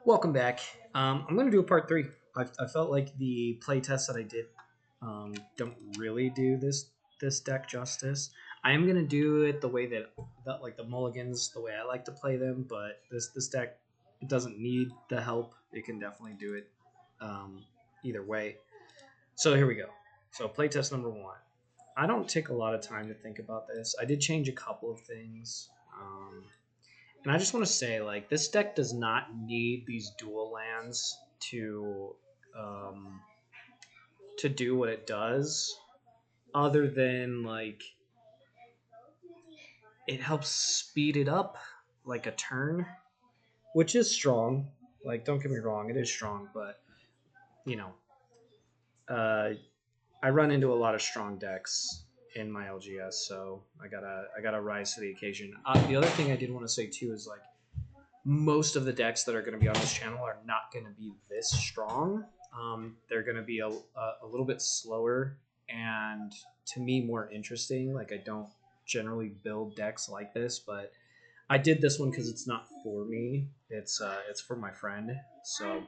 Welcome back. I'm going to do a part 3. I felt like the playtests that I did don't really do this deck justice. I am going to do it the way that like the mulligans, the way I like to play them, but this deck, it doesn't need the help. It can definitely do it either way. So here we go. So playtest number 1. I don't take a lot of time to think about this. I did change a couple of things. And I just want to say, like, this deck does not need these dual lands to do what it does, other than, like, it helps speed it up, like, a turn, which is strong. Like, don't get me wrong, it is strong, but, you know, I run into a lot of strong decks in my LGS, so I gotta rise to the occasion. The other thing I did want to say, too, is, like, most of the decks that are going to be on this channel are not going to be this strong. They're going to be a little bit slower and, to me, more interesting. Like, I don't generally build decks like this, but I did this one because it's not for me. It's for my friend. So,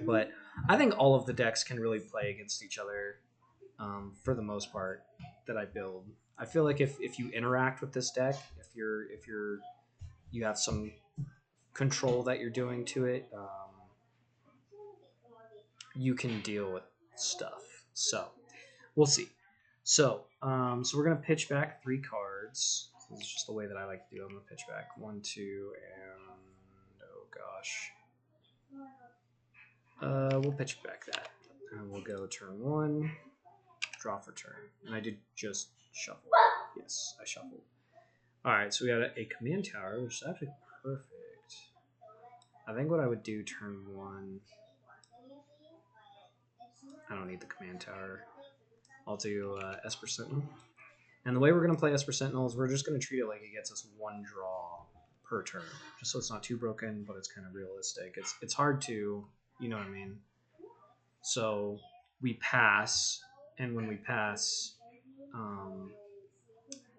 but I think all of the decks can really play against each other for the most part that I build. I feel like if you interact with this deck, if you have some control that you're doing to it, you can deal with stuff. So we'll see. So we're gonna pitch back 3 cards. This is just the way that I like to do it. I'm gonna pitch back 1, 2, and oh gosh, we'll pitch back that, and we'll go turn 1, draw for turn. And I did just shuffle. Yes, I shuffled. All right, so we got a command tower, which is actually perfect. I think what I would do turn 1. I don't need the command tower. I'll do Esper Sentinel. And the way we're going to play Esper Sentinel is we're just going to treat it like it gets us 1 draw per turn. Just so it's not too broken, but it's kind of realistic. It's hard to, you know what I mean? So we pass, and when we pass,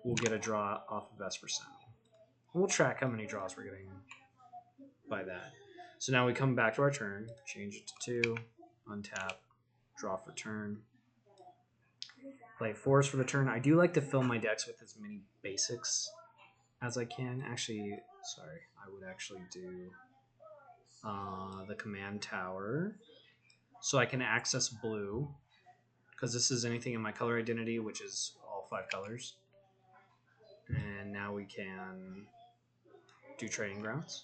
we'll get a draw off of Esper Sentinel. And we'll track how many draws we're getting by that. So now we come back to our turn, change it to 2, untap, draw for turn. Play forest for the turn. I do like to fill my decks with as many basics as I can. Actually, sorry, I would actually do the command tower, so I can access blue, because this is anything in my color identity, which is all 5 colors. And now we can do trading grounds,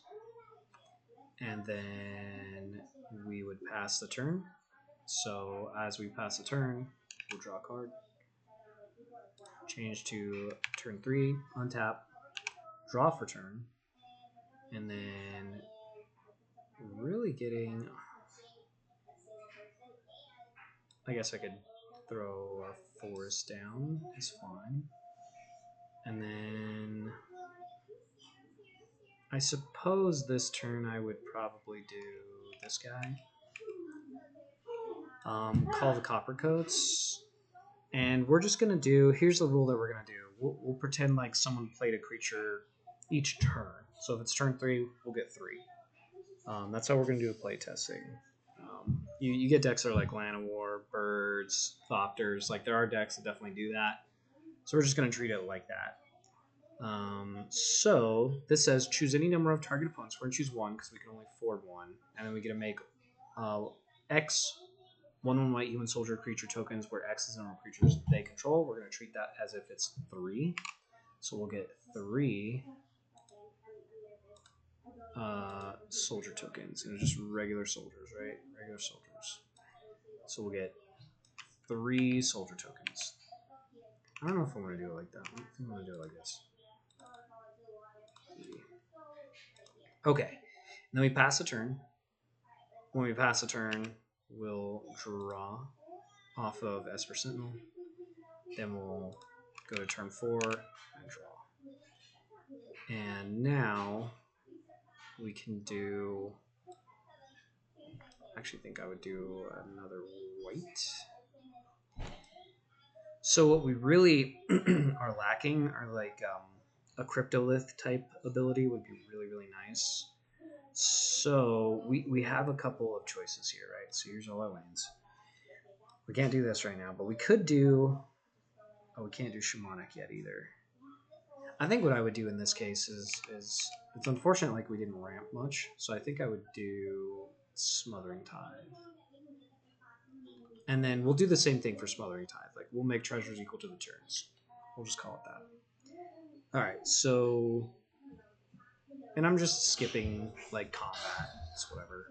and then we would pass the turn. So as we pass the turn, we'll draw a card. Change to turn 3, untap, draw for turn, and then really getting, I guess I could throw our forest down, it's fine. And then I suppose this turn I would probably do this guy. Call the Copper Coats. And we're just going to do, here's the rule that we're going to do. We'll pretend like someone played a creature each turn. So if it's turn 3, we'll get 3. That's how we're going to do play testing. You get decks that are like Land of War, Birds, Thopters. Like, there are decks that definitely do that. So we're just going to treat it like that. So this says choose any number of target opponents. We're going to choose 1 because we can only afford 1. And then we get to make X 1/1 white human soldier creature tokens where X is the number of creatures they control. We're going to treat that as if it's 3. So we'll get 3 soldier tokens. And just regular soldiers, right? Regular soldiers. So we'll get 3 soldier tokens. I don't know if I want to do it like that. I think I'm going to do it like this. Okay. And then we pass a turn. When we pass a turn, we'll draw off of Esper Sentinel. Then we'll go to turn 4 and draw. And now we can do, I actually think I would do another white. So what we really are lacking are like a Cryptolith type ability would be really, really nice. So we have a couple of choices here, right? So here's all our lands. We can't do this right now, but we could do... Oh, we can't do Shamanic yet either. I think what I would do in this case is it's unfortunate like we didn't ramp much, so I think I would do Smothering Tithe. And then we'll do the same thing for Smothering Tithe. Like we'll make treasures equal to the turns. We'll just call it that. Alright, so... And I'm just skipping like combat. It's whatever.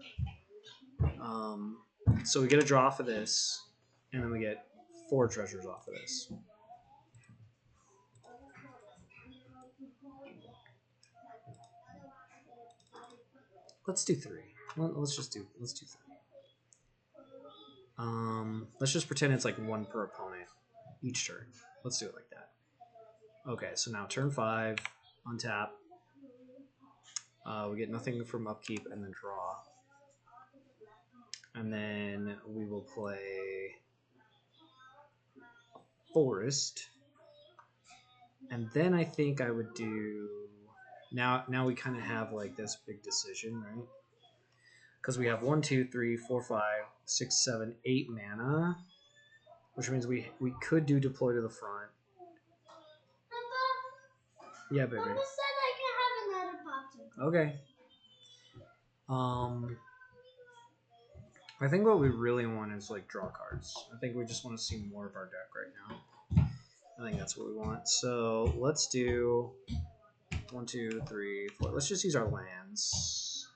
So we get a draw for this, and then we get 4 treasures off of this. Let's do 3. Let's do 3. Let's just pretend it's like 1 per opponent each turn. Let's do it like that. Okay, so now turn 5, untap. We get nothing from upkeep and then draw. And then we will play Forest. And then I think I would do... Now we kind of have like this big decision, right? Because we have 1, 2, 3, 4, 5, 6, 7, 8 mana. Which means we could do Deploy to the front. Papa, yeah, baby. Papa said I can have another pop. Okay. I think what we really want is like draw cards. I think we just want to see more of our deck right now. I think that's what we want. So let's do 1, 2, 3, 4. Let's just use our lands.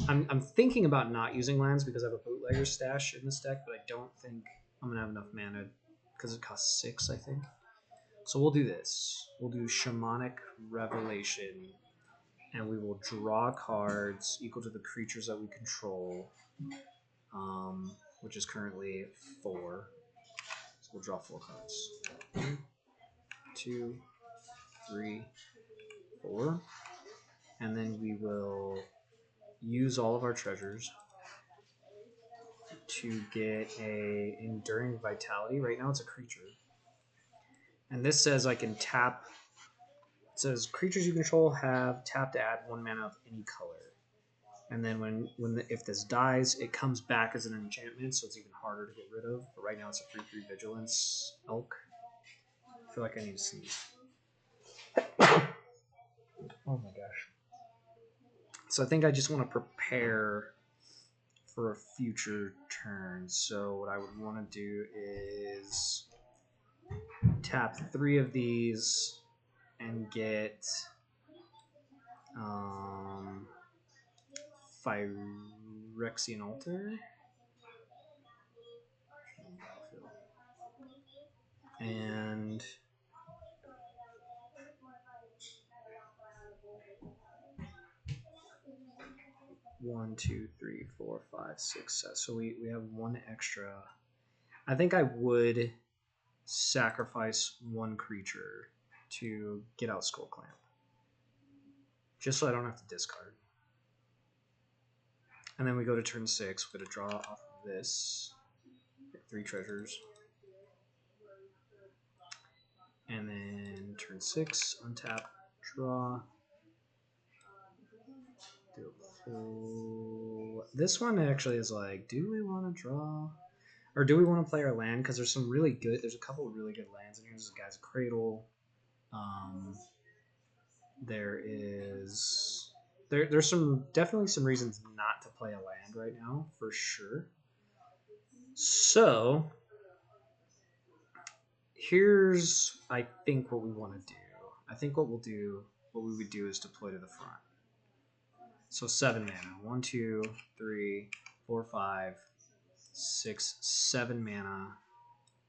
I'm thinking about not using lands because I have a bootlegger stash in this deck, but I don't think I'm gonna have enough mana because it costs 6, I think. So we'll do this. We'll do Shamanic Revelation, and we will draw cards equal to the creatures that we control, which is currently 4. So we'll draw 4 cards. 1, 2, 3, 4. And then we will use all of our treasures to get a Enduring Vitality. Right now it's a creature. And this says I can tap... It says creatures you control have tap to add 1 mana of any color. And then if this dies, it comes back as an enchantment, so it's even harder to get rid of. But right now it's a 3/3 Vigilance Elk. I feel like I need to sneeze. Oh my gosh. So I think I just want to prepare for a future turn. So what I would want to do is tap 3 of these and get Phyrexian Altar. And 1, 2, 3, 4, 5, 6, 7. So we have 1 extra. I think I would sacrifice 1 creature to get out Skull Clamp, just so I don't have to discard. And then we go to turn 6. We're going to draw off of this. Get 3 treasures. And then turn 6, untap, draw. Do a pull. This one actually is like, do we want to draw? Or do we want to play our land? Because there's some really good, there's a couple of really good lands in here. There's a guy's Cradle. There's definitely some reasons not to play a land right now, for sure. So here's, I think, what we want to do. I think what we would do is deploy to the front. So 7 mana. 1, 2, 3, 4, 5, 6, 7 mana,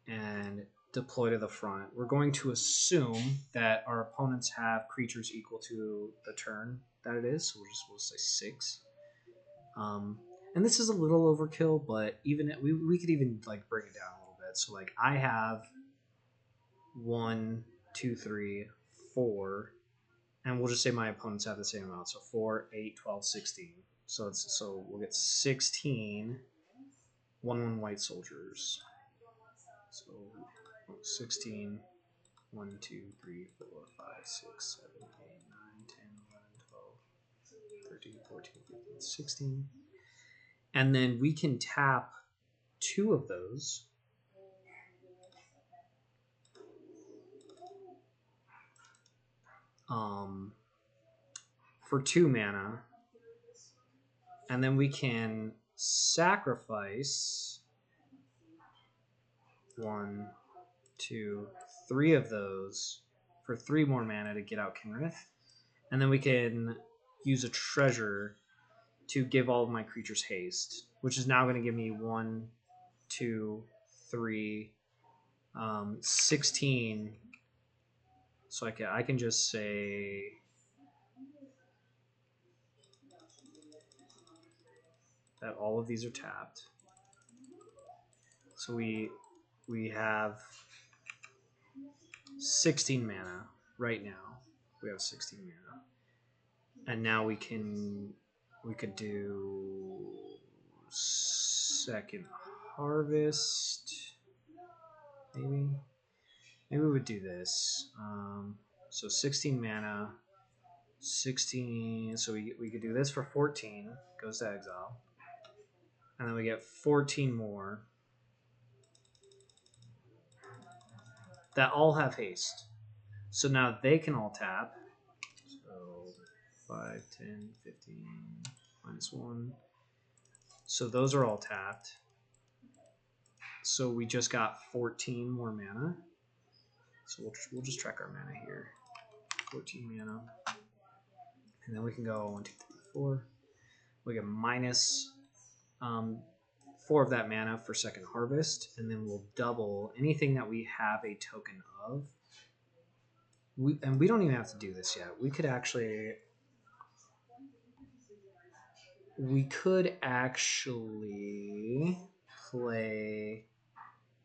and deploy to the front. We're going to assume that our opponents have creatures equal to the turn that it is. So we'll say 6. And this is a little overkill, but even we could even like break it down a little bit. So like I have 1, 2, 3, 4, and we'll just say my opponents have the same amount. So 4, 8, 12, 16. So we'll get 16 1/1 white soldiers. So 16, 1, 2, 3, 4, 5, 6, 7, 8, 9, 10, 11, 13, 14, 15, 16. And then we can tap 2 of those. For 2 mana. And then we can sacrifice 1, 2, 3 of those for 3 more mana to get out Kinrith. And then we can use a treasure to give all of my creatures haste, which is now going to give me 1, 2, 3, 16. So I can just say that all of these are tapped. So we have 16 mana right now. We have 16 mana, and now we could do second harvest. Maybe we would do this. So 16 mana, 16. So we could do this for 14. Goes to exile, and then we get 14 more that all have haste. So now they can all tap. So 5, 10, 15, -1. So those are all tapped. So we just got 14 more mana. So we'll just track our mana here. 14 mana. And then we can go 1, 2, 3, 4. We get minus 4 of that mana for second harvest. And then we'll double anything that we have a token of. And we don't even have to do this yet. We could actually play.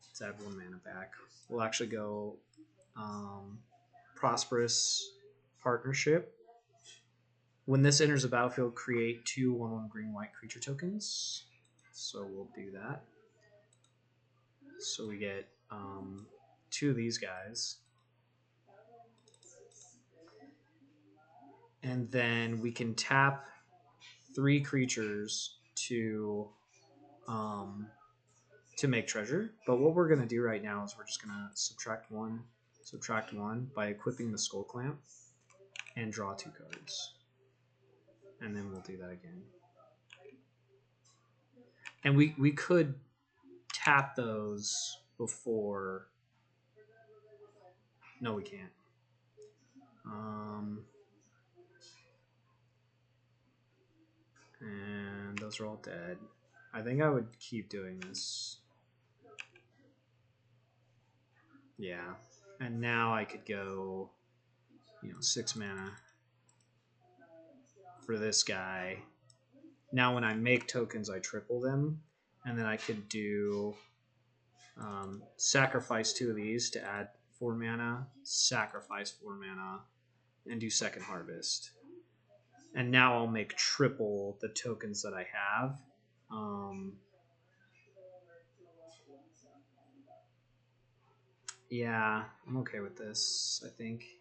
Let's add 1 mana back. We'll actually go Prosperous Partnership. When this enters the battlefield, create 2 1/1 green-white creature tokens. So we'll do that. So we get 2 of these guys. And then we can tap 3 creatures to make treasure. But what we're going to do right now is we're just going to subtract 1 by equipping the Skull Clamp and draw 2 cards. And then we'll do that again. And we could tap those before. No, we can't. And those are all dead. I think I would keep doing this. Yeah. And now I could go, 6 mana for this guy. Now when I make tokens, I triple them. And then I could do sacrifice 2 of these to add 4 mana, sacrifice 4 mana, and do second harvest. And now I'll make triple the tokens that I have. Yeah, I'm okay with this, I think.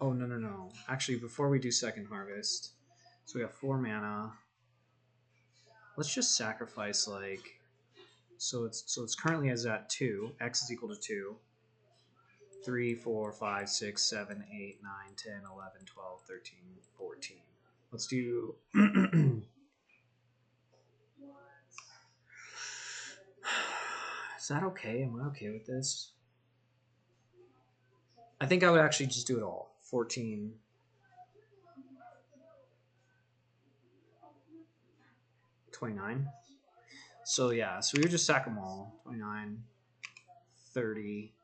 Oh, no. Actually, before we do second harvest, so we have 4 mana. Let's just sacrifice, so it's currently at 2. X is equal to 2. 3, 4, 5, 6, 7, 8, 9, 10, 11, 12, 13, 14. Let's do... Is that okay? Am I okay with this? I think I would actually just do it all. 14. $29. So yeah, so we would just sack them all. 29, 30.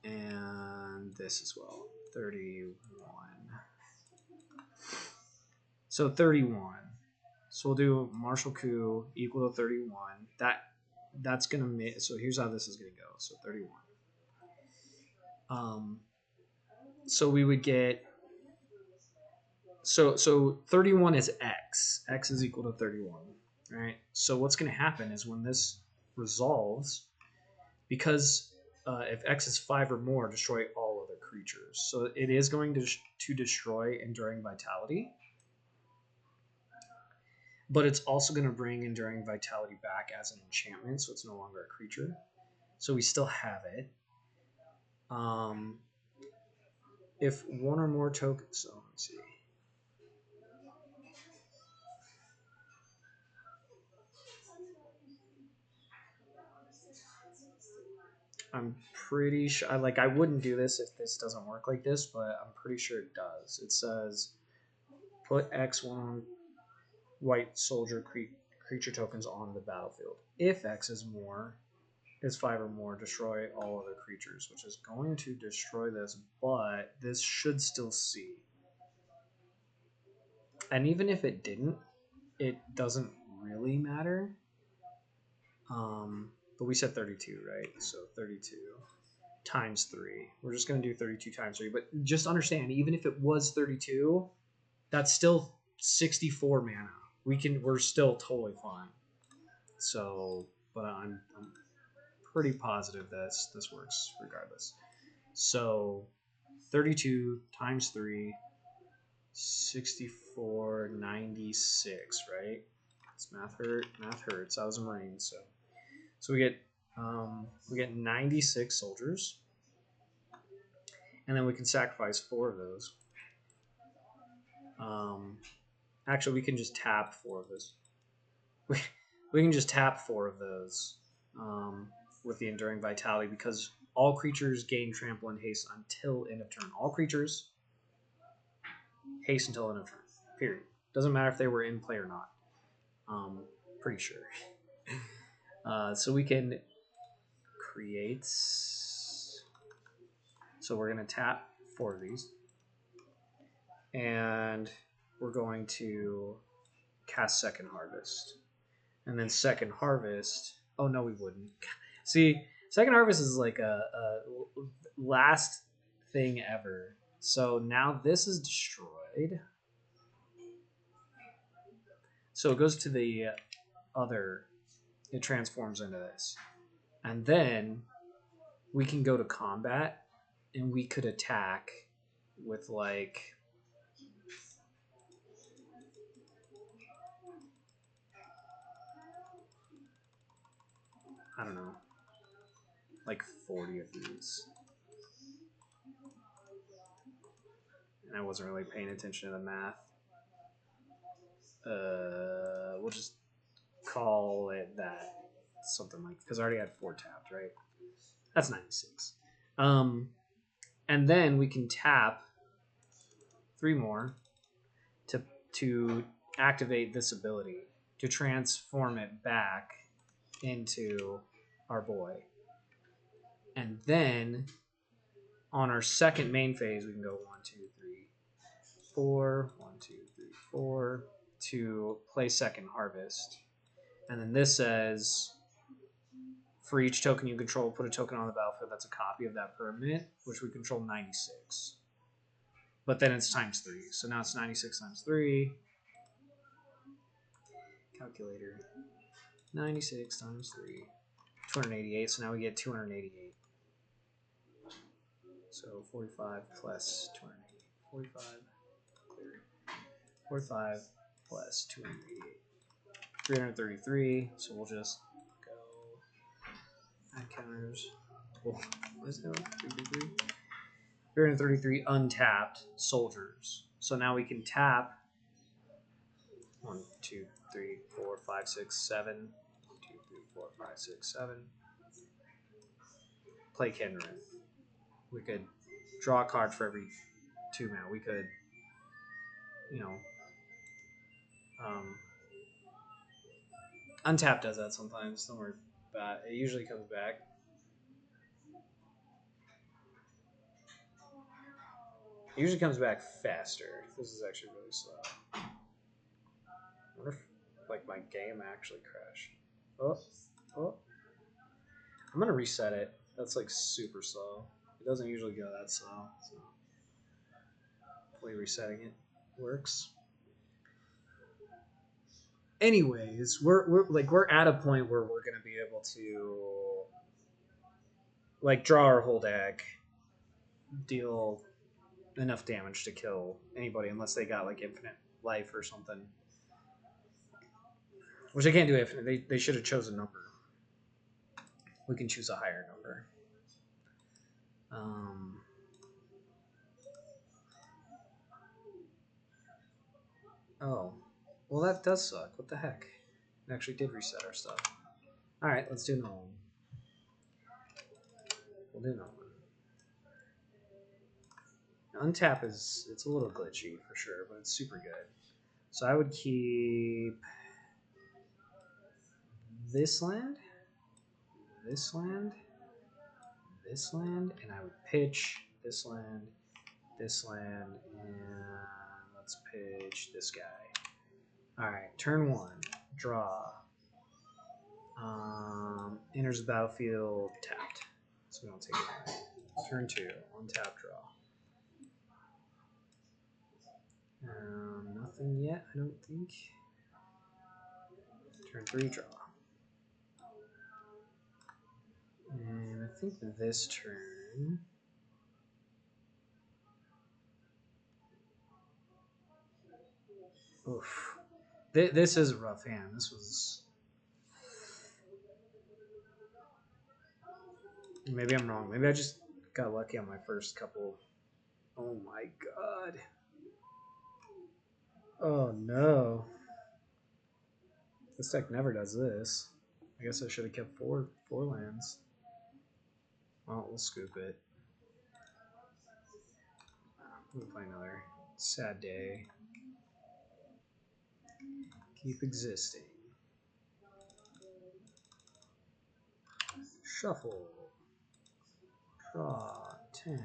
And this as well. 31. So 31. So we'll do Martial Coup equal to 31. That's gonna make, so here's how this is gonna go. So 31. So we would get, so 31 is X. X is equal to 31. Right? So what's gonna happen is when this resolves, because if X is 5 or more, destroy all other creatures. So it is going to destroy Enduring Vitality. But it's also going to bring Enduring Vitality back as an enchantment, so it's no longer a creature. So we still have it. If one or more tokens... So let's see. I'm pretty sure... I wouldn't do this if this doesn't work like this, but I'm pretty sure it does. It says, put X one white soldier creature tokens on the battlefield. If X is 5 or more, destroy all other creatures, which is going to destroy this, but this should still see. And even if it didn't, it doesn't really matter. But we said 32, right? So 32 times 3. We're just going to do 32 times 3. But just understand, even if it was 32, that's still 64 mana. We're still totally fine. So, but I'm pretty positive this works regardless. So 32 times 3, 64, 96, right? It's math hurts. I was a Marine, so we get 96 soldiers, and then we can sacrifice 4 of those. Actually, we can just tap 4 of those. We can just tap 4 of those with the Enduring Vitality, because all creatures gain trample and haste until end of turn. All creatures haste until end of turn. Period. Doesn't matter if they were in play or not. Pretty sure. So we can create. So we're going to tap 4 of these, and we're going to cast Second Harvest, and then Second Harvest. Oh no, we wouldn't. See, Second Harvest is like a last thing ever. So now this is destroyed. So it goes to the other. It transforms into this, and then we can go to combat, and we could attack with like. I don't know, like 40 of these. And I wasn't really paying attention to the math. We'll just call it that. Something like, because I already had 4 tapped, right? That's 96. And then we can tap 3 more to activate this ability, to transform it back into our boy. And then on our second main phase, we can go 1, 2, 3, 4, 1, 2, 3, 4 to play Second Harvest. And then this says, for each token you control, put a token on the battlefield that's a copy of that permanent, which we control 96. But then it's times 3. So now it's 96 times 3. Calculator. 96 times 3. 288. So now we get 288. So 45 plus 288. 45. Clear. 45 plus 288. 333. So we'll just go add counters. What is it? 333. 333 untapped soldiers. So now we can tap 1, 2, 3, 4, 5, 6, 7. 1, 2, 3, 4, 5, 6, 7. Play Kindred. We could draw a card for every 2 mana. We could, untap does that sometimes. Don't worry about it. It usually comes back. It usually comes back faster. This is actually really slow. I wonder if, my game actually crashed. Oh. I'm going to reset it. That's, super slow. It doesn't usually go that slow. So hopefully resetting it works. Anyways, we're at a point where we're going to be able to like draw our whole deck, deal enough damage to kill anybody unless they got like infinite life or something. Which they can't do infinite. They should have chosen a number. We can choose a higher number. Oh. Well, that does suck. What the heck? It actually did reset our stuff. Alright, let's do normal. We'll do normal. Untap it's a little glitchy for sure, but it's super good. So I would keep this land, this land, this land, and I would pitch this land, and let's pitch this guy. Alright, turn 1, draw. Enters the battlefield tapped, so we don't take it. Turn 2, untap, draw. Nothing yet, I don't think. Turn 3, draw. And I think this turn... Oof. This is a rough hand. This was... Maybe I'm wrong. Maybe I just got lucky on my first couple. Oh my god. Oh no. This deck never does this. I guess I should have kept four lands. Well, we'll scoop it. We'll play another. Sad day. Keep existing. Shuffle. Draw. 10.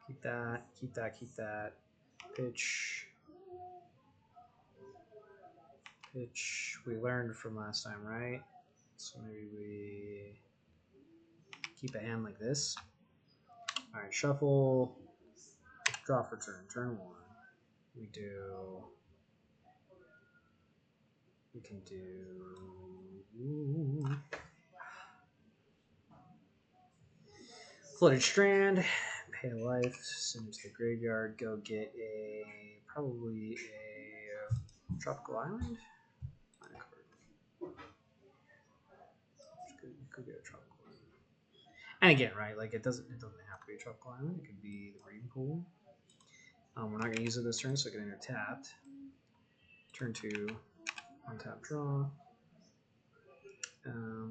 Keep that. Keep that. Keep that. Pitch. Pitch. We learned from last time, right? So maybe we keep a hand like this. Alright, shuffle. Draw for turn. Turn 1. We can do Flooded Strand, pay a life, send it to the graveyard, go get probably a tropical island. Could get a tropical island. And again, right, like it doesn't have to be a tropical island. It could be the rain pool. We're not going to use it this turn, so it can enter tapped. Turn 2, untap, draw.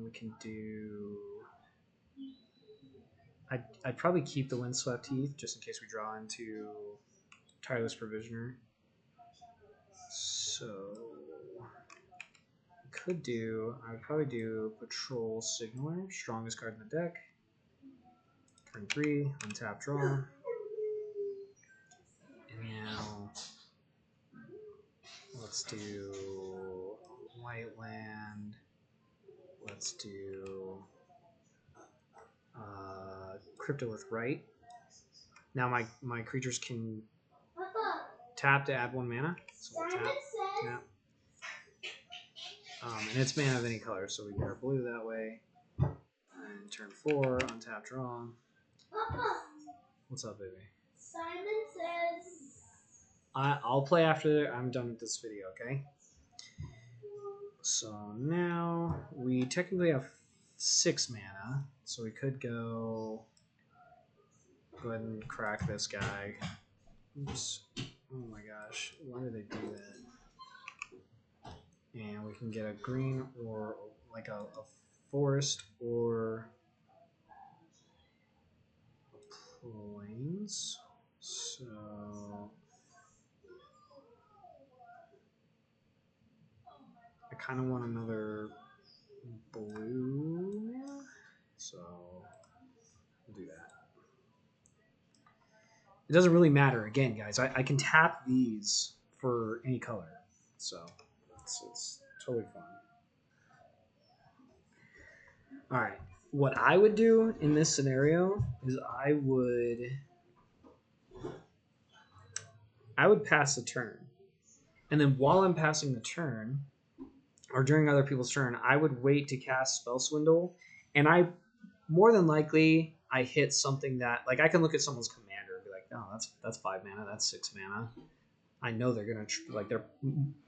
We can do... I'd probably keep the Windswept Heath just in case we draw into Tireless Provisioner. So I would probably do Patrol Signaler, strongest card in the deck. Turn 3, untap, draw. And now let's do White Land. Let's do Cryptolith Right. Now my creatures can tap to add 1 mana. So we'll tap. And it's mana of any color, so we get our blue that way. And turn 4, untap, draw. What's up, baby? Simon says... I'll play after I'm done with this video, okay? So now we technically have 6 mana, so we could go ahead and crack this guy. Oops. Oh my gosh, why did they do that? And we can get a green or like a forest or a plains. So I kind of want another blue mana, so we'll do that. It doesn't really matter. Again, guys, I can tap these for any color, so it's totally fine. All right, what I would do in this scenario is I would pass the turn, and then while I'm passing the turn, or during other people's turn, I would wait to cast Spell Swindle And I, more than likely, I hit something that, like, I can look at someone's commander and be like, no, that's 5 mana, that's 6 mana. I know they're gonna like they're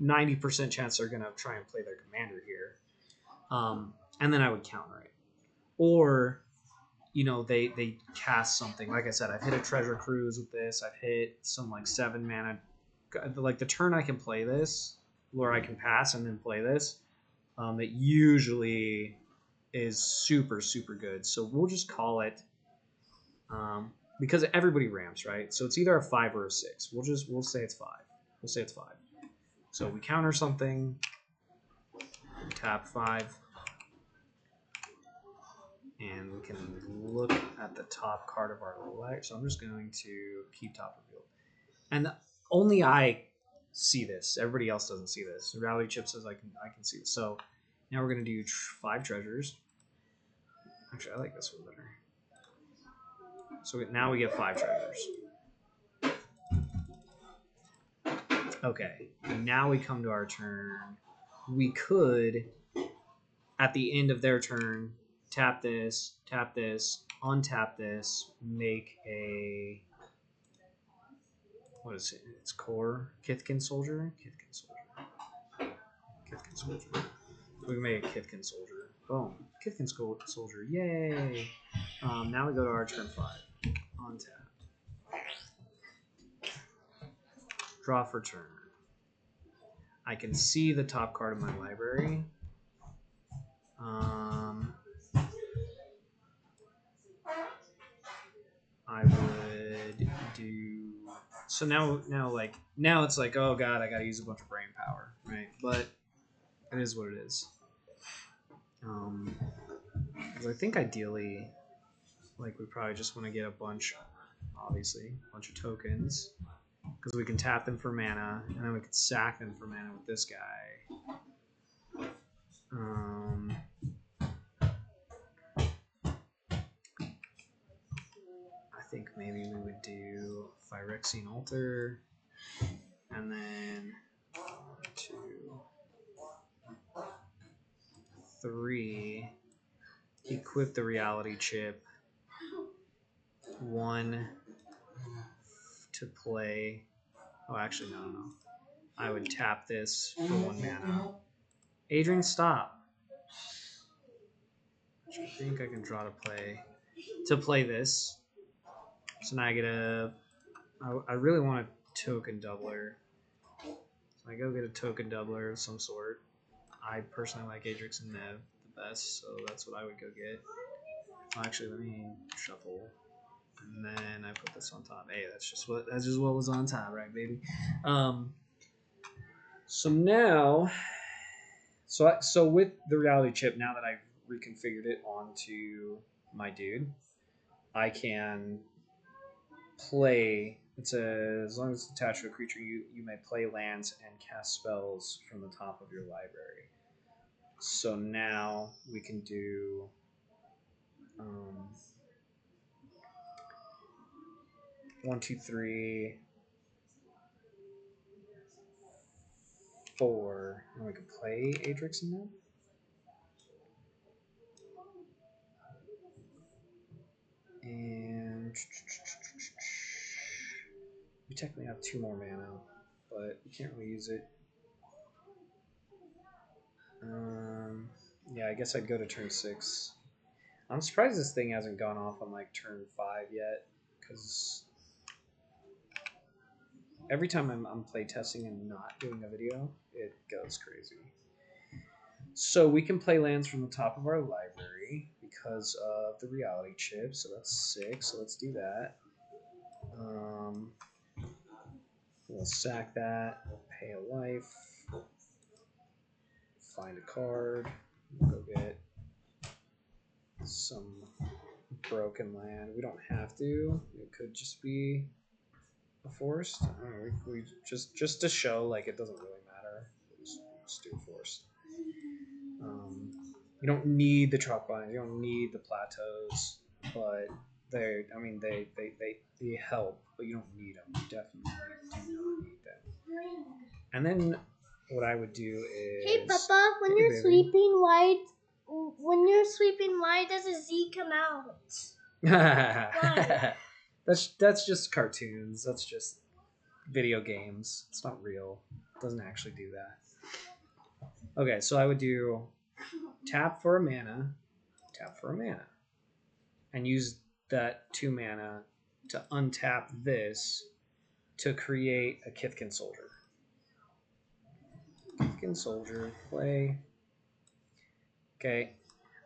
90% chance they're gonna try and play their commander here, and then I would counter it, or they cast something. Like I said, I've hit a treasure cruise with this. I've hit some like 7 mana. Like the turn I can play this, where I can pass and then play this. It usually is super good. So we'll just call it, because everybody ramps, right? So it's either a 5 or a 6. We'll say it's 5. We'll say it's 5. So we counter something. Tap 5. And we can look at the top card of our light. So I'm just going to keep top revealed. And only I see this. Everybody else doesn't see this. The Rally Chip says I can see this. So now we're going to do 5 treasures. Actually, I like this one better. So now we get 5 treasures. Okay, now we come to our turn. We could, at the end of their turn, tap this, untap this, make a, what is it? It's core Kithkin Soldier. We can make a Kithkin Soldier. Boom, Kithkin Soldier. Yay! Now we go to our turn 5. Untap. Draw for turn. I can see the top card of my library. I would do so now it's like, oh god, I gotta use a bunch of brain power, right? But it is what it is. Because I think ideally, like, we probably just want to get a bunch of tokens, because we can tap them for mana, and then we could sack them for mana with this guy. I think maybe we would do Phyrexian Altar, and then 1, 2, 3. Equip the Reality Chip. 1 to play. Oh, actually, no. I would tap this for 1 mana. Adrian, stop. I think I can draw to play this. So now I get I really want a token doubler. So I go get a token doubler of some sort. I personally like Adrix and Nev the best, so that's what I would go get. Actually, let me shuffle. And then I put this on top. Hey, that's just what was on top, right, baby? So now, so with the Reality Chip, now that I've reconfigured it onto my dude, I can play. As long as it's attached to a creature, you may play lands and cast spells from the top of your library. So now we can do 1, 2, 3, 4, and we can play Adrix in that. And we technically have 2 more mana, but we can't really use it. Yeah, I guess I'd go to turn 6. I'm surprised this thing hasn't gone off on like turn 5 yet, because every time I'm playtesting and not doing a video, it goes crazy. So we can play lands from the top of our library because of the Reality Chip. So that's 6. So let's do that. We'll sack that. We'll pay a life. Find a card. We'll go get some broken land. We don't have to. It could just be a forest. I don't know, we just to show like it doesn't really matter. Just do a forest. You don't need the chalk lines. You don't need the plateaus, but they help, but you don't need them. You definitely do not need them. And then what I would do is, Hey, Papa, when hey, you're baby. sleeping, why when you're sleeping, why does a Z come out? That's just cartoons. That's just video games. It's not real. It doesn't actually do that. Okay, so I would do tap for a mana, and use that 2 mana to untap this to create a Kithkin Soldier. Kithkin Soldier, play. Okay,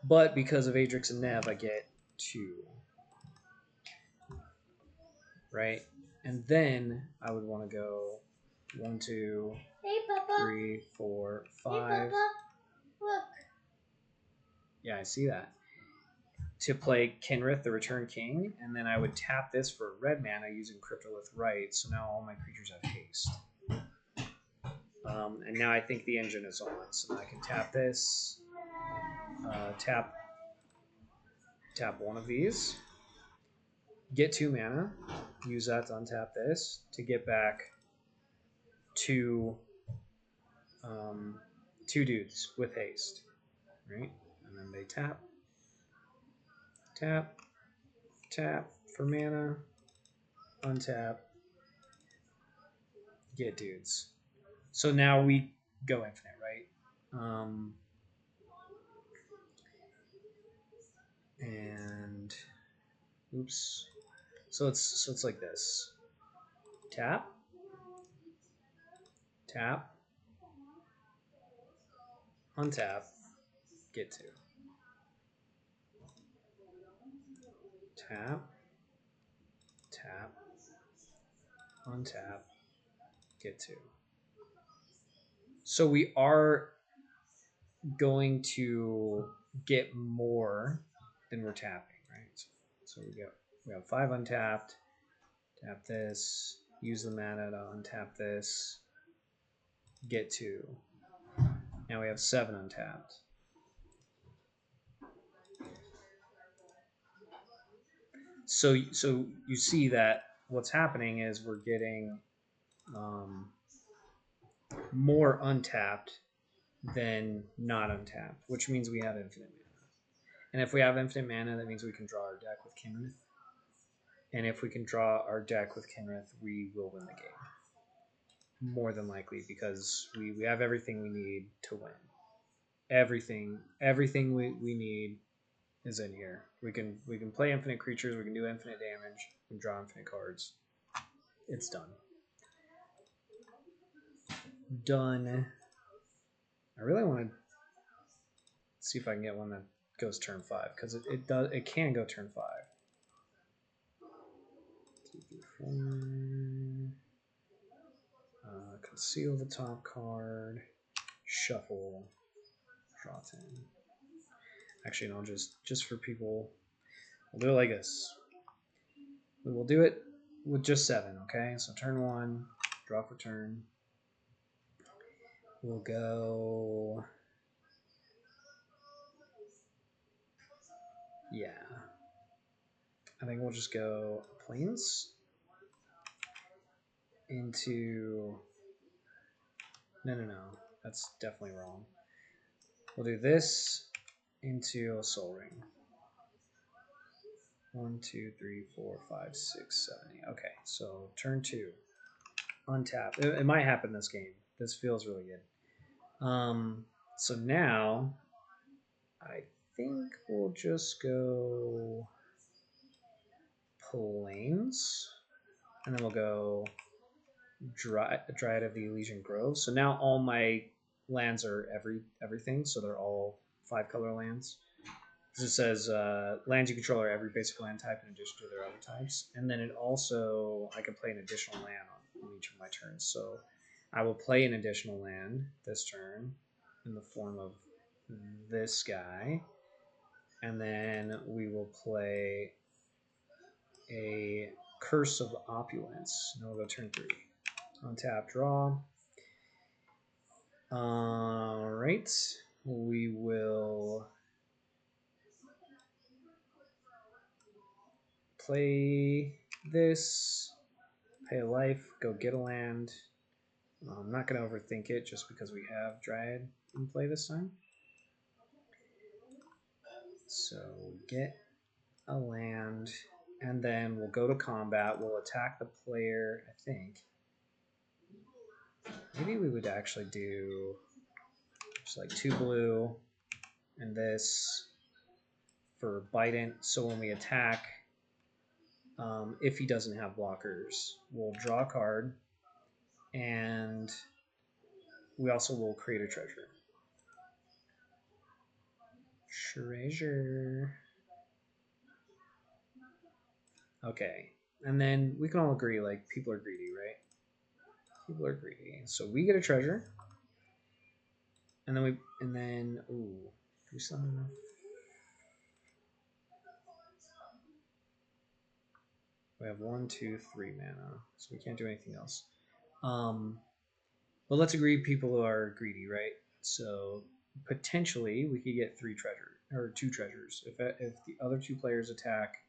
but because of Adrix and Nev, I get 2. Right? And then I would want to go 1, 2, Hey, Papa. 3, 4, 5. Hey, Papa. Look. Yeah, I see that. To play Kinrith, the Return King, and then I would tap this for red mana using Cryptolith Right, so now all my creatures have haste. And now I think the engine is on, so now I can tap this, tap one of these, get 2 mana, use that to untap this to get back 2 dudes with haste, right? And then they tap for mana, untap, get dudes. So now we go infinite, right? And oops. So it's like this. Tap, untap, get 2. Tap, untap, get 2. So we are going to get more than we're tapping, right? So we have 5 untapped, tap this, use the mana to untap this, get 2. Now we have 7 untapped. So you see that what's happening is we're getting more untapped than not untapped, which means we have infinite mana. And if we have infinite mana, that means we can draw our deck with Kinrith. And if we can draw our deck with Kinrith, we will win the game. More than likely, because we have everything we need to win. Everything we need is in here. We can play infinite creatures, we can do infinite damage, we can draw infinite cards. It's done. Done. I really want to see if I can get one that goes turn 5, because it can go turn 5. 2 through 4. Conceal the top card. Shuffle. Draw 10. Actually, no, just for people, we'll do it like this. We will do it with just 7, okay? So turn 1, draw for turn. We'll go... Yeah. I think we'll just go Plains into... No. That's definitely wrong. We'll do this into a Soul Ring. 1, 2, 3, 4, 5, 6, 7, 8. Okay, so turn 2. Untap. It might happen this game. This feels really good. So now, I think we'll just go Plains. And then we'll go Dryad of the Elysian Grove. So now all my lands are everything. So they're all 5-color lands. It says lands you control are every basic land type in addition to their other types. And then it also, I can play an additional land on each of my turns. So I will play an additional land this turn in the form of this guy. And then we will play a Curse of Opulence. And we'll go turn 3. Untap, draw. Alright. We will play this, pay a life, go get a land. I'm not going to overthink it just because we have Dryad in play this time. So get a land, and then we'll go to combat. We'll attack the player, I think. Maybe we would actually do just like 2 blue and this for Bident. So when we attack, if he doesn't have blockers, we'll draw a card, and we also will create a treasure. Treasure. Okay, and then we can all agree, like, people are greedy, right? People are greedy. So we get a treasure, and then ooh, do we still have enough? We have 1, 2, 3 mana, so we can't do anything else. But let's agree people are greedy, right? So potentially we could get 3 treasures or 2 treasures. If the other 2 players attack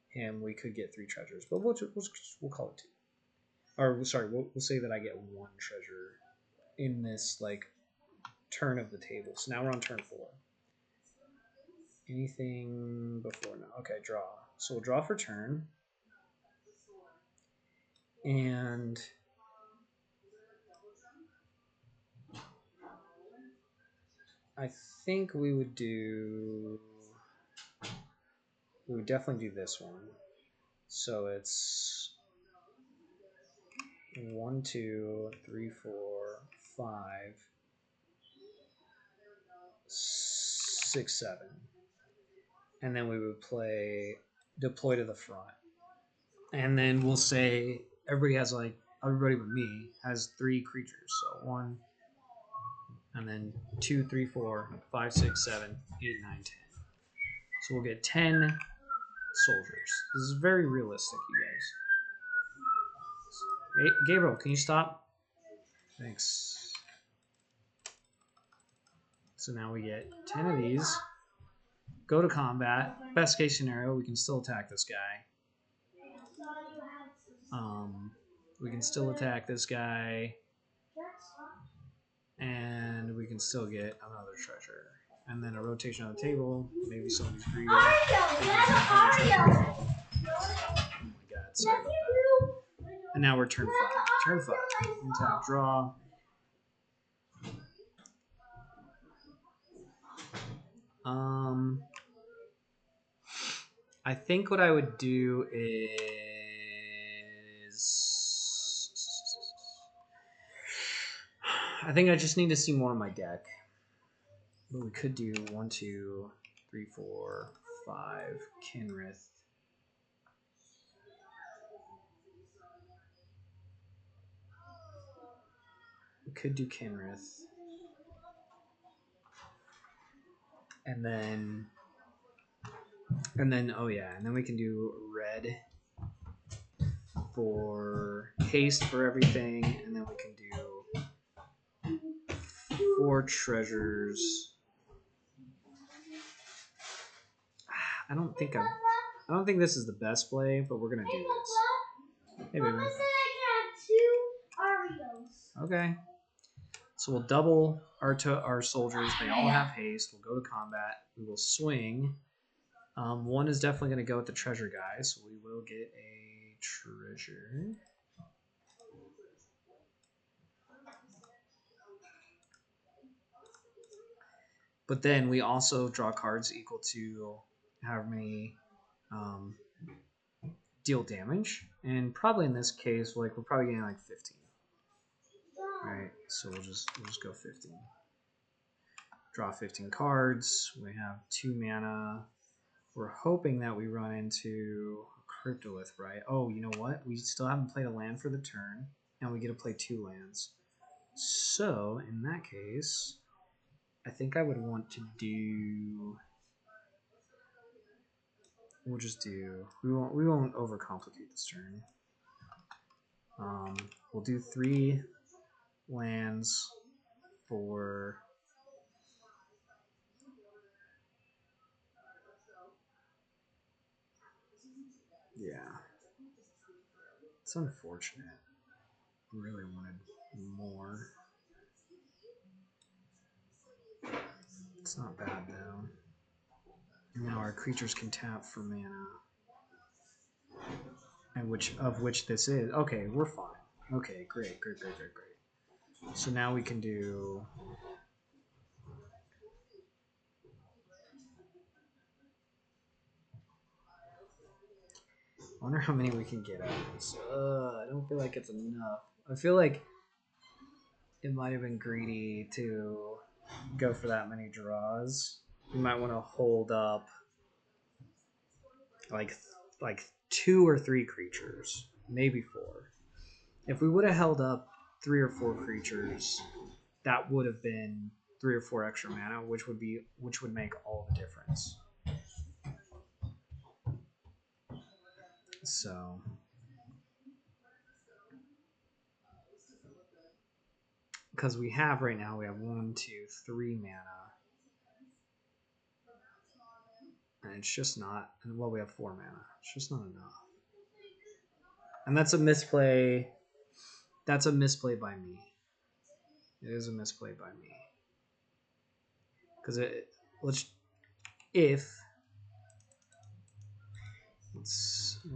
him, we could get 3 treasures. But we'll call it 2. Or sorry, we'll say that I get 1 treasure in this like turn of the table. So now we're on turn 4. Anything before? No. Okay, draw. So we'll draw for turn. And I think we would definitely do this one. So it's 1, 2, 3, 4, 5, 6, 7. And then we would play deploy to the front. And then we'll say everybody but me has 3 creatures. So 1, and then 2, 3, 4, 5, 6, 7, 8, 9, 10. So we'll get 10 soldiers. This is very realistic, you guys. Hey, Gabriel, can you stop? Thanks. So now we get 10 of these. Go to combat. Best case scenario, we can still attack this guy. We can still attack this guy. And we can still get another treasure. And then a rotation on the table. Maybe somebody's greedy. Oh my god, sorry about that. And now we're turn 5. Turn 5. Untap, draw. I think what I would do is... I think I just need to see more of my deck. But we could do 1, 2, 3, 4, 5, Kinrith. We could do Kinrith. And then, oh yeah, and then we can do red for haste for everything, and then we can do 4 treasures. I don't think this is the best play, but we're gonna do this. Hey, baby. Okay. So we'll double our soldiers. They all have haste. We'll go to combat. We will swing. 1 is definitely going to go with the treasure guy, so we will get a treasure. But then we also draw cards equal to however many deal damage. And probably in this case, we're probably getting like 15. Alright, so we'll just go 15. Draw 15 cards. We have 2 mana. We're hoping that we run into a Cryptolith, right? Oh, you know what? We still haven't played a land for the turn, and we get to play 2 lands. So, in that case, I think I would want to do... We'll just do... We won't overcomplicate this turn. We'll do 3 lands for... Yeah. It's unfortunate. I really wanted more. It's not bad, though. Now our creatures can tap for mana. And which this is. Okay, we're fine. Okay, great. So now we can do... I wonder how many we can get out of this. I don't feel like it's enough. I feel like it might have been greedy to go for that many draws. You might want to hold up like 2 or 3 creatures, maybe 4. If we would have held up 3 or 4 creatures, that would have been 3 or 4 extra mana, which would make all the difference. So because we have right now, we have 1, 2, 3 mana, and it's just not. Well, we have 4 mana. It's just not enough, and that's a misplay. That's a misplay by me. It is a misplay by me because let's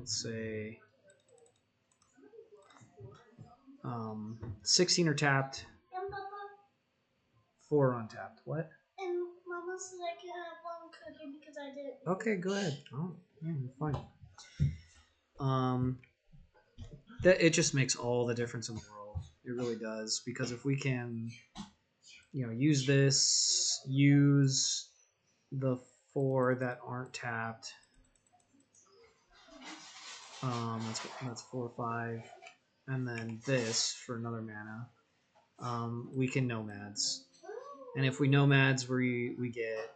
say 16 are tapped, 4 untapped. What? And Mama said I can have one cookie because I didn't. Okay, go ahead. Oh, yeah, fine. That it just makes all the difference in the world. It really does, because if we can, use this, use the 4 that aren't tapped. That's 4 or 5, and then this for another mana. We can Nomads, and if we Nomads, we get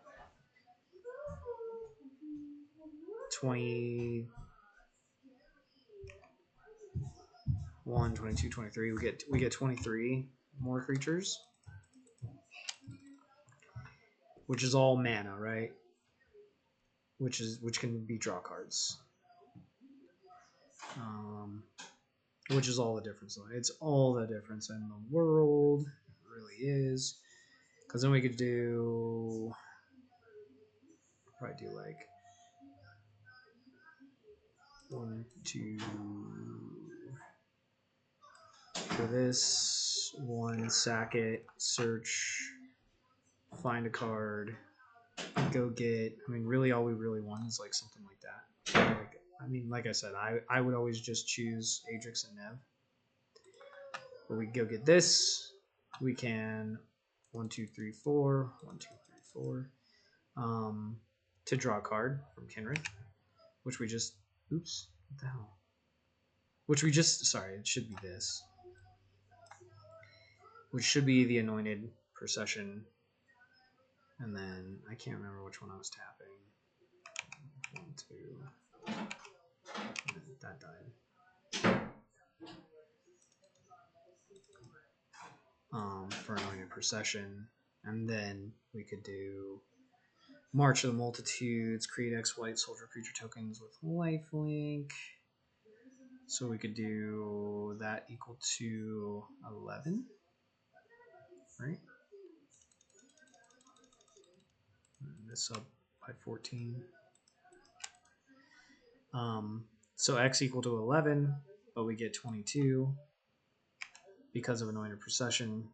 21, 22, 23. We get 23 more creatures, which is all mana, right? Which can be draw cards. Which is all the difference. It's all the difference in the world. It really is. Because then we could probably do like 1, 2 for this, 1, sack it, search, find a card, go get. I mean, really, all we really want is like something like that. Like I said, I would always just choose Adrix and Nev. But we go get this. We can 1, 2, 3, 4. 1, 2, 3, 4. To draw a card from Kindred, which we just. Oops. What the hell? Which we just. Sorry, it should be this. Which should be the Anointed Procession. And then I can't remember which one I was tapping. 1, 2. That died. For Anointed Procession. And then we could do March of the Multitudes, create X white soldier creature tokens with lifelink. So we could do that equal to 11, right? And this up by 14. So X equal to 11, but we get 22 because of Anointed Procession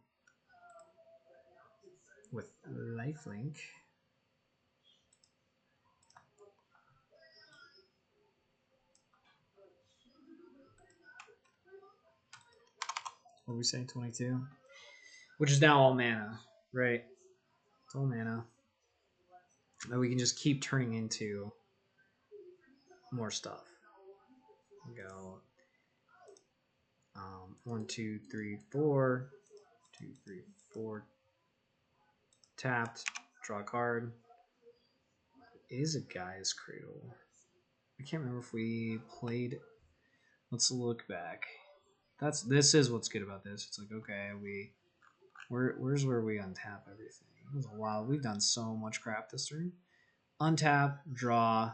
with lifelink. What are we saying? 22? Which is now all mana, right? It's all mana. And we can just keep turning into more stuff. Go 1, 2, 3, 4. 2, 3, 4. Tapped. Draw a card. It is a Gaia's Cradle. I can't remember if we played. Let's look back. This is what's good about this. It's like, okay, where's where we untap everything. It was a while. We've done so much crap this turn. Untap, draw,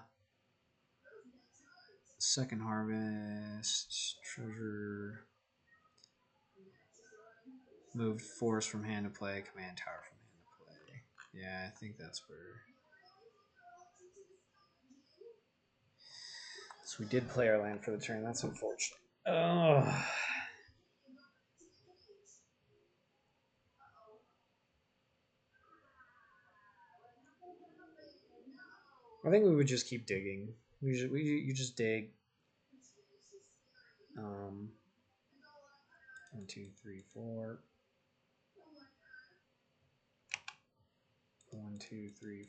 second harvest, treasure, moved forest from hand to play, command tower from hand to play. Yeah, I think that's where. we did play our land for the turn. That's unfortunate. Oh. I think we would just keep digging. You just dig. 1, 2, 3, 4. 1, 2, 3,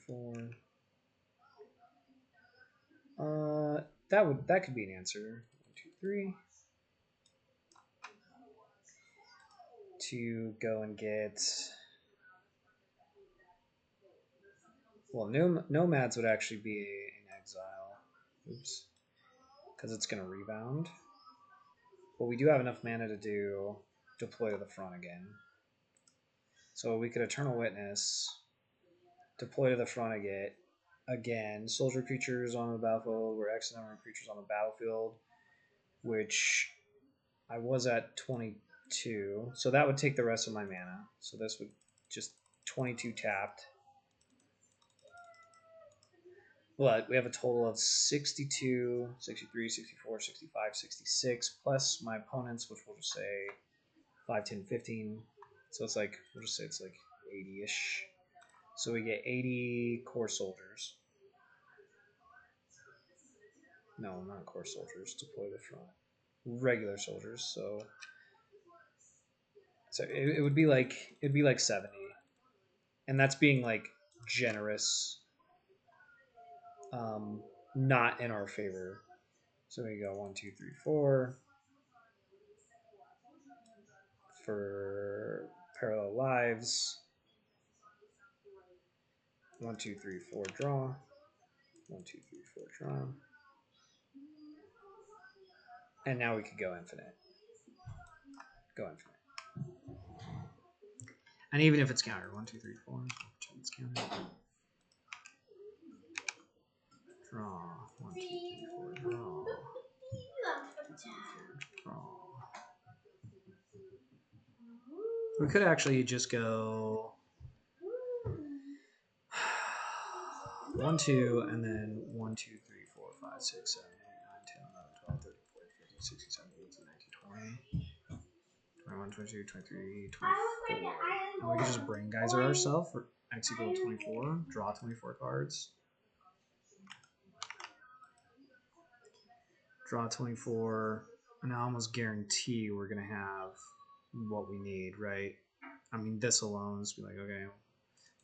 4. That could be an answer. 1, 2, 3. To go and get. Well, Nomads would actually be in exile. Oops. Because it's going to rebound. But we do have enough mana to do deploy to the front again. So we could Eternal Witness, deploy to the front again. Soldier creatures on the battlefield. We're X number of creatures on the battlefield, which I was at 22. So that would take the rest of my mana. So this would just 22 tapped. But we have a total of 62, 63, 64, 65, 66, plus my opponents, which we'll just say 5, 10, 15. So it's like, we'll just say it's like 80-ish. So we get 80 core soldiers. No, not core soldiers, deploy the front. Regular soldiers, so it would be like, it'd be like 70. And that's being like generous. Not in our favor. So we go 1, 2, 3, 4 for parallel lives. 1, 2, 3, 4 draw. 1, 2, 3, 4 draw. And now we could go infinite. Go infinite. And even if it's countered, 1, 2, 3, 4. Pretend it's countered. Draw. 1, 2, 3, 4. Draw. 1, 2, 3, 4. Draw. We could actually just go 1, 2, and then 1, 2, 3, 4, 5, 6, 7, 8, 9, 10, 11, 12, 13, 14, 15, 16, 17, 18, 19, 20, 21, 22, 23, 24. And we could just Braingeyser ourselves for X equal 24, draw 24 cards. Draw 24, and I almost guarantee we're going to have what we need, right? I mean, this alone is be like, okay,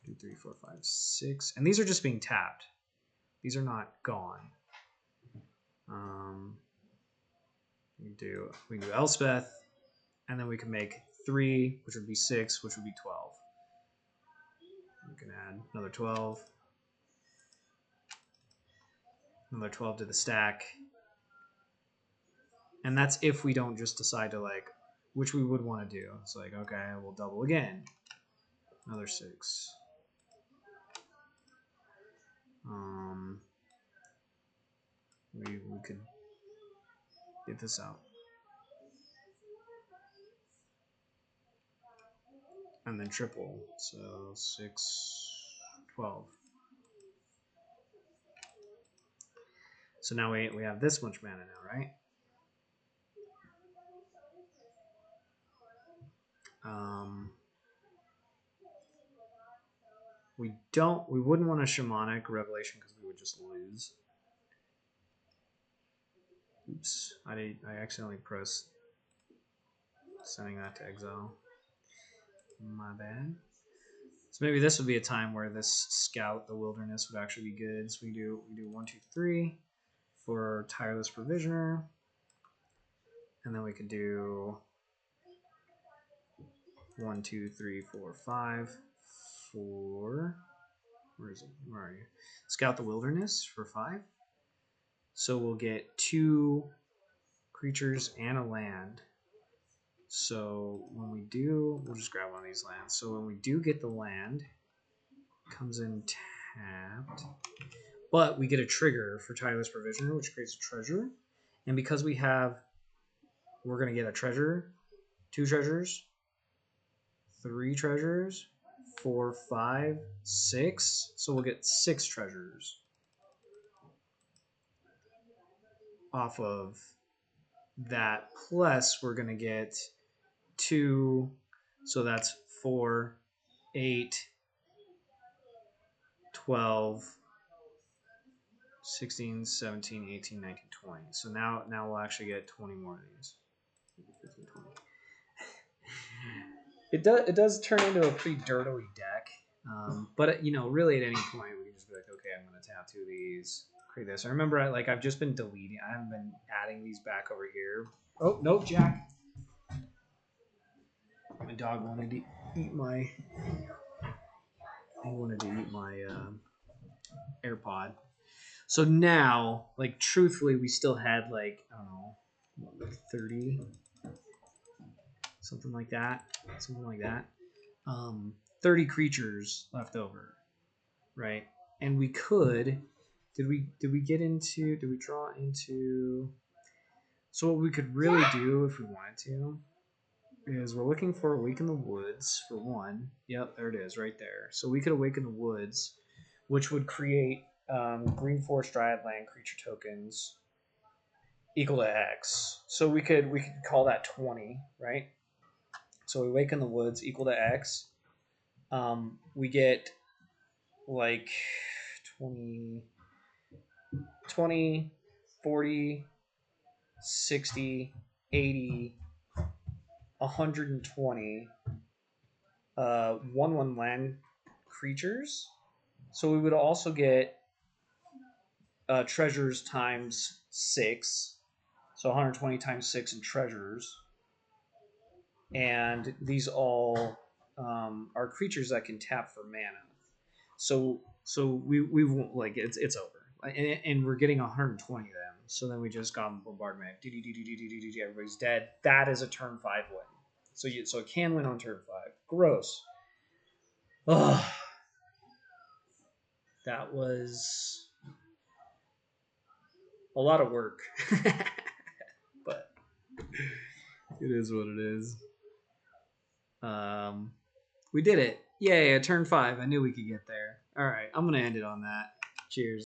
2, 3, 4, 5, 6. And these are just being tapped. These are not gone. We do Elspeth, and then we can make 3, which would be 6, which would be 12. We can add another 12. Another 12 to the stack. And that's if we don't just decide to, like, which we would want to do. It's like, okay, we'll double again. Another 6. We could get this out. And then triple. So 6, 12. So now we have this much mana now, right? We wouldn't want a Shamanic Revelation because we would just lose. Oops, I accidentally pressed sending that to exile. My bad. So maybe this would be a time where this Scout the Wilderness would actually be good. So we do 1, 2, 3 for Tireless Provisioner, and then we could do 1, 2, 3, 4, 5 for, where is it? Where are you? Scout the Wilderness for 5. So we'll get 2 creatures and a land. So when we do, we'll just grab one of these lands. So when we do get the land, it comes in tapped. But we get a trigger for Tireless Provisioner, which creates a treasure. And because we're going to get a treasure, 2 treasures, 3 treasures, 4, 5, 6. So we'll get 6 treasures. off of that. Plus, we're going to get 2. So that's 4, 8, 12, 16, 17, 18, 19, 20. So now we'll actually get 20 more of these. 15, 20. It does turn into a pretty dirtily deck. But really at any point we can just be like, okay, I'm going to tap 2 of these, create this. I remember I've just been deleting. I haven't been adding these back over here. Oh, nope, Jack. My dog wanted to eat my AirPod. So now, truthfully, we still had I don't know, 30, something like that. 30 creatures left over, right? And we could. Did we draw into? So what we could really do if we wanted to is we're looking for Awaken the Woods for 1. Yep, there it is, right there. So we could Awaken the Woods, which would create Green Forest Dryad land creature tokens equal to X. So we could call that 20, right? So we Awaken the Woods equal to X. We get 20, 40, 60, 80, 120 1/1 land creatures. So we would also get treasures times 6. So 120 times 6 in treasures. And these all are creatures that can tap for mana. So we won't it's over. And we're getting 120 of them. So then we just got bombardment. Everybody's dead. That is a turn 5 win. So it can win on turn 5. Gross. Ugh. That was a lot of work. But it is what it is. We did it. Yay, turn 5. I knew we could get there. All right, I'm going to end it on that. Cheers.